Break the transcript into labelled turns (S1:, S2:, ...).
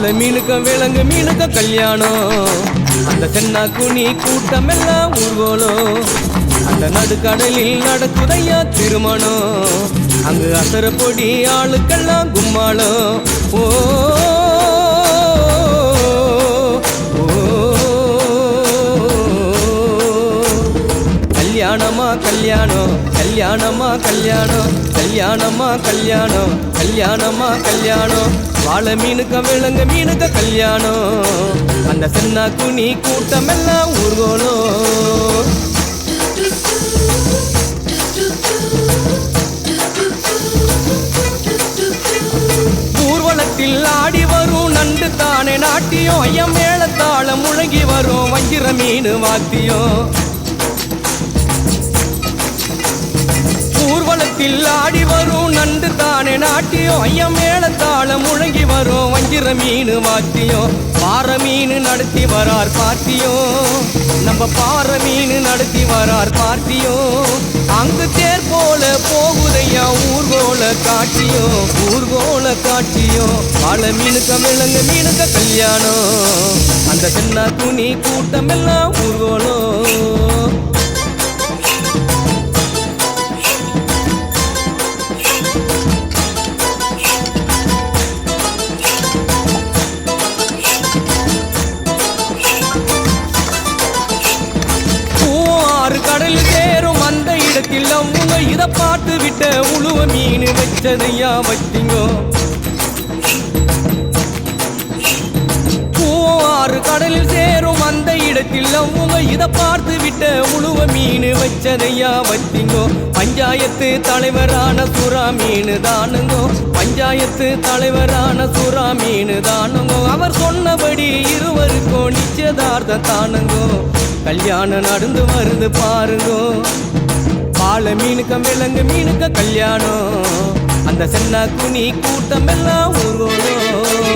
S1: வாழை மீனுக்கும் விலங்கு மீனுக்கும் கல்யாணம். அந்த சென்னா குனி கூட்டம் எல்லாம் ஊர்வலம். அந்த நடுக்கடலில் நடக்குதையா திருமணம். அங்கு அசர பொடி ஆளுக்கெல்லாம் கும்மாளம். ஓ கல்யாணமா கல்யாணம் கல்யாணமா கல்யாணம் கல்யாணமா கல்யாணம் கல்யாணமா கல்யாணம். வாழை மீனுக்கும் விலங்கு மீனுக்கும் கல்யாணம். அந்த சென்னா குனி கூட்டம் எல்லாம் ஊர்வலம். ஊர்வலத்தில் ஆடி வரும் நண்டு தானே நாட்டியம். ஐயம் மேளத்தாளம் முழங்கி வரும் வஞ்சிர மீன் வாத்தியம். ஊர்வலத்தில் ஆடி வரும் நண்டு தானே நாட்டியம். ஐயம் மேளத்தாளம் முழங்கி வரும் வஞ்சிர மீன் வாத்தியம். பாறை மீன் நடத்தி வரார் பார்த்தியும். நம்ம பாறை மீன் நடத்தி வரார் பார்த்தியும். அங்கு தேர் போல போகுதையா ஊர்கோல காட்சியும். ஊர்கோல காட்சியும். வாழை மீனுக்கும் விலங்கு மீனுக்கும் கல்யாணம். அந்த சென்னா துணி கூட்டம் எல்லாம் ஊர்கோலம். கடலில் சேரும் அந்த இடத்தில் அவங்க இதை பார்த்து விட்ட உழுவ மீன் வச்சதையா வச்சிங்கோ. பூவாறு கடலில் சேரும் அந்த இடத்தில் அவங்க இதை பார்த்து விட்ட உழுவ மீன் வச்சதையா வச்சிங்கோ. பஞ்சாயத்து தலைவரான சுறா மீன் தானுங்கோ. பஞ்சாயத்து தலைவரான சுறா மீன் தானுங்கோ. அவர் சொன்னபடி இருவருக்கும் நிச்சயதார்த்தம் தானுங்கோ. கல்யாணம் நடந்து வருது பாருங்கோ. வாழை மீனுக்கும் விலங்கு மீனுக்கும் கல்யாணம். அந்த சென்னா குனி கூட்டம் எல்லாம் ஊர்வலம்.